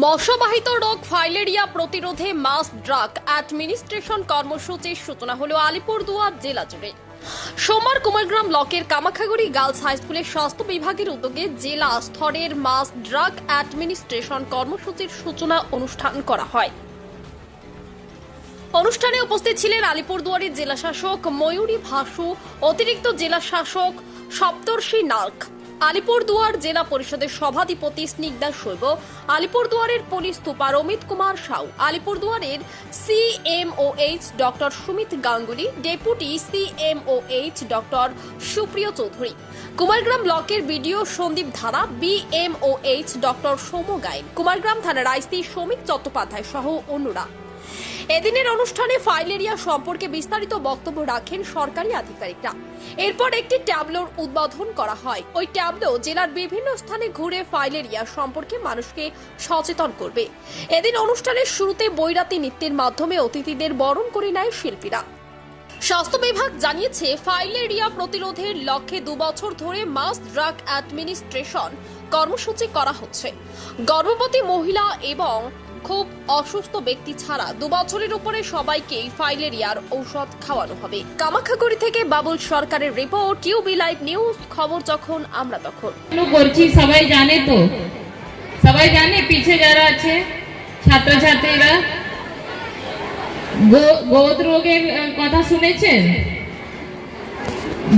মশাবাহিত রোগ ফাইলেরিয়া প্রতিরোধে মাস ড্রাগ অ্যাডমিনিস্ট্রেশন কর্মসূচির সূচনা হলো আলিপুরদুয়ার জেলা জুড়ে। সোমবার কুমারগ্রাম ব্লকের কামাখাগুড়ি গার্লস হাই স্কুলের স্বাস্থ্য বিভাগের উদ্যোগে জেলা স্তরের মাস ড্রাগ অ্যাডমিনিস্ট্রেশন কর্মসূচির সূচনা অনুষ্ঠান করা হয়। অনুষ্ঠানে উপস্থিত ছিলেন আলিপুরদুয়ারের জেলা শাসক ময়ূরী ভাসু, অতিরিক্ত জেলা শাসক সপ্তর্ষি নাগ, আলিপুরদুয়ার জেলা পরিষদের সভাধিপতি স্নিগ্ধা শৈব, আলিপুরদুয়ারের পুলিশ সুপার অমিত কুমার সাউ, আলিপুরদুয়ারের CMOH doctor Sumit Ganguly, deputy CMOH doctor Supriyo Chowdhury, Kumargram ব্লকের BDO Sandip Dhara, BMOH doctor Soumo Gayen, Kumargram থানার আইসি শ্রমিক চট্টোপাধ্যায় সহ অন্যরা। এদিনের অনুষ্ঠানে ফাইলেরিয়া সম্পর্কে বিস্তারিত বক্তব্য রাখেন সরকারি আধিকারিকরা। এরপর একটি ট্যাবলোর উদ্বোধন করা হয়। ওই ট্যাবলো জেলার বিভিন্ন স্থানে ঘুরে ফাইলেরিয়া সম্পর্কে মানুষকে সচেতন করবে। এদিন অনুষ্ঠানের শুরুতে বৈরাতি নৃত্যের মাধ্যমে অতিথিদের বরণ করে নেয় শিল্পীরা। স্বাস্থ্য বিভাগ জানিয়েছে, ফাইলেরিয়া প্রতিরোধের লক্ষ্যে 2 বছর ধরে মাস ড্রাগ অ্যাডমিনিস্ট্রেশন কর্মসূচি করা হচ্ছে। গর্ভবতী মহিলা এবং খুব অসুস্থ ব্যক্তি ছাড়া 2 বছরের উপরে সবাইকেই ফাইলেরিয়ার ঔষধ খাওয়ানো হবে। কামাখাগুড়ি থেকে বাবুল সরকারের রিপোর্ট, কিউবি লাইভ নিউজ। খবর যখন আমরা তখন করছি। সবাই জানে তো, সবাই জানে পিছে যারা আছে ছাত্রছাত্রীরা গোদ রোগের কথা শুনেছেন,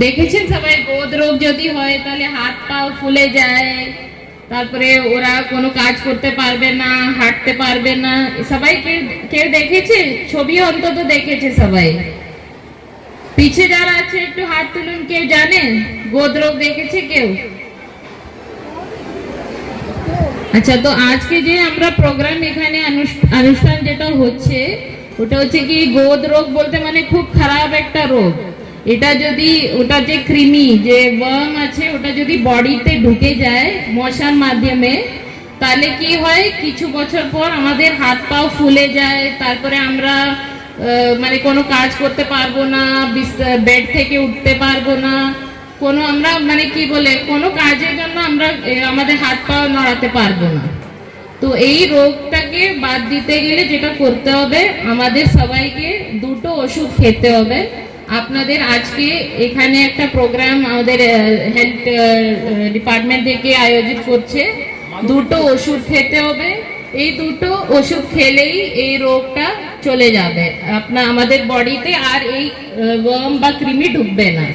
দেখেছেন সবাই। গোদ রোগ যদি হয় তাহলে হাত পা ফুলে যায়, তারপরে ওরা কোনো কাজ করতে পারবে না, হাঁটতে পারবে না। সবাই কেউ দেখেছে? ছবি অন্তত দেখেছে সবাই। পিছে যারা আছে একটু হাত তুলুন, কেউ জানে গোদ রোগ দেখেছে কেউ? আচ্ছা, তো আজকে যে আমরা প্রোগ্রাম এখানে অনুষ্ঠান যেটা হচ্ছে, ওটা হচ্ছে কি, গোদ রোগ বলতে মানে খুব খারাপ একটা রোগ। এটা যদি ওটা যে কৃমি যে ওয়ার্ম আছে ওটা যদি বডিতে ঢুকে যায় মশার মাধ্যমে, তাহলে কি হয়, কিছু বছর পর আমাদের হাত পাও ফুলে যায়, তারপরে আমরা মানে কোনো কাজ করতে পারবো না, বেড থেকে উঠতে পারবো না, কোনো আমরা মানে কি বলে কোনো কাজের জন্য আমরা আমাদের হাত পা নড়াতে পারবো না। তো এই রোগটাকে বাদ দিতে গেলে যেটা করতে হবে, আমাদের সবাইকে 2টো ওষুধ খেতে হবে। আপনাদের আজকে এখানে একটা প্রোগ্রাম আমাদের হেলথ ডিপার্টমেন্ট থেকে আয়োজিত করছে। 2টো ওষুধ খেতে হবে। এই 2টো ওষুধ খেলেই এই রোগটা চলে যাবে আমাদের বডিতে, আর এই ওয়ার্ম বা কৃমি ঢুকবে না।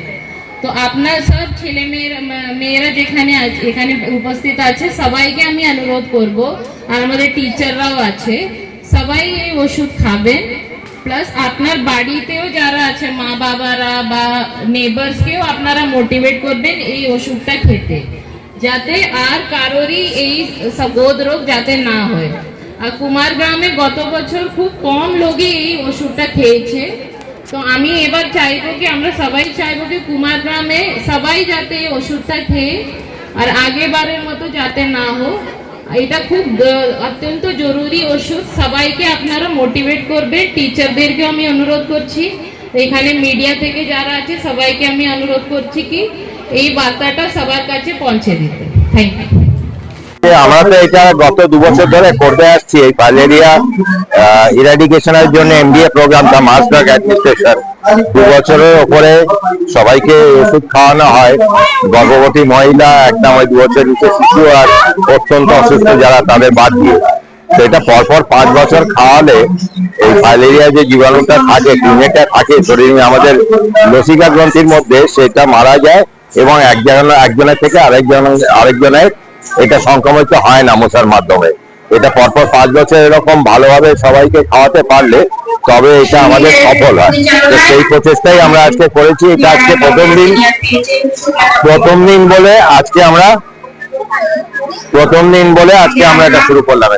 তো আপনার সব ছেলে মেয়েরা যেখানে এখানে উপস্থিত আছে সবাইকে আমি অনুরোধ করব, আর আমাদের টিচাররাও আছে, সবাই এই ওষুধ খাবেন। প্লাস আপনার বাড়িতেও যারা আছে মা বাবারা বা নেবার্সকেও আপনারা মোটিভেট করবেন এই ওষুধটা খেতে, যাতে আর কারোরই এই গোদ রোগ যাতে না হয়। আর কুমারগ্রামে গত বছর খুব কম লোকই এই ওষুধটা খেয়েছে। তো আমি এবার চাইবো কি, আমরা সবাই চাইবো কি কুমারগ্রামে সবাই যাতে এই ওষুধটা খেয়ে আর আগেবারের মতো যাতে না হোক। এটা খুব অত্যন্ত জরুরি ওষুধ। সবাইকে আপনারা মোটিভেট করবেন। টিচারদেরকে আমি অনুরোধ করছি, এখানে মিডিয়া থেকে যারা আছে সবাইকে আমি অনুরোধ করছি কি এই বার্তাটা সবার কাছে পৌঁছে দিতে। Thank you. আমরা তো এটা গত 2 বছর ধরে করতে আসছি, এই ফাইলেরিয়া ইরাডিকেশনের জন্য এমডিএ প্রোগ্রামটা, মাস ড্রাগ অ্যাডমিনিস্ট্রেশন। 2 বছরের উপরে সবাইকে ওষুধ খাওয়ানো হয়। গর্ভবতী মহিলা, একদম ওই 2 বছর শিশু আর অত্যন্ত অসুস্থ যারা, তাদের বাদ দিয়ে। তো এটা পরপর 5 বছর খাওয়ালে এই ফাইলেরিয়া যে জীবাণুটা থাকে, ক্রিমিটা থাকে শরীরে আমাদের লসিকা গ্রন্থির মধ্যে, সেটা মারা যায় এবং একজনের থেকে আরেকজনের এটা সংক্রমিত হয় না মশার মাধ্যমে। এটা পরপর 5 বছর এরকম ভালোভাবে সবাইকে খাওয়াতে পারলে তবে এটা আমাদের সফল হয়। তো সেই প্রচেষ্টাই আমরা আজকে করেছি। এটা আজকে প্রথম দিন বলে আজকে আমরা এটা শুরু করলাম।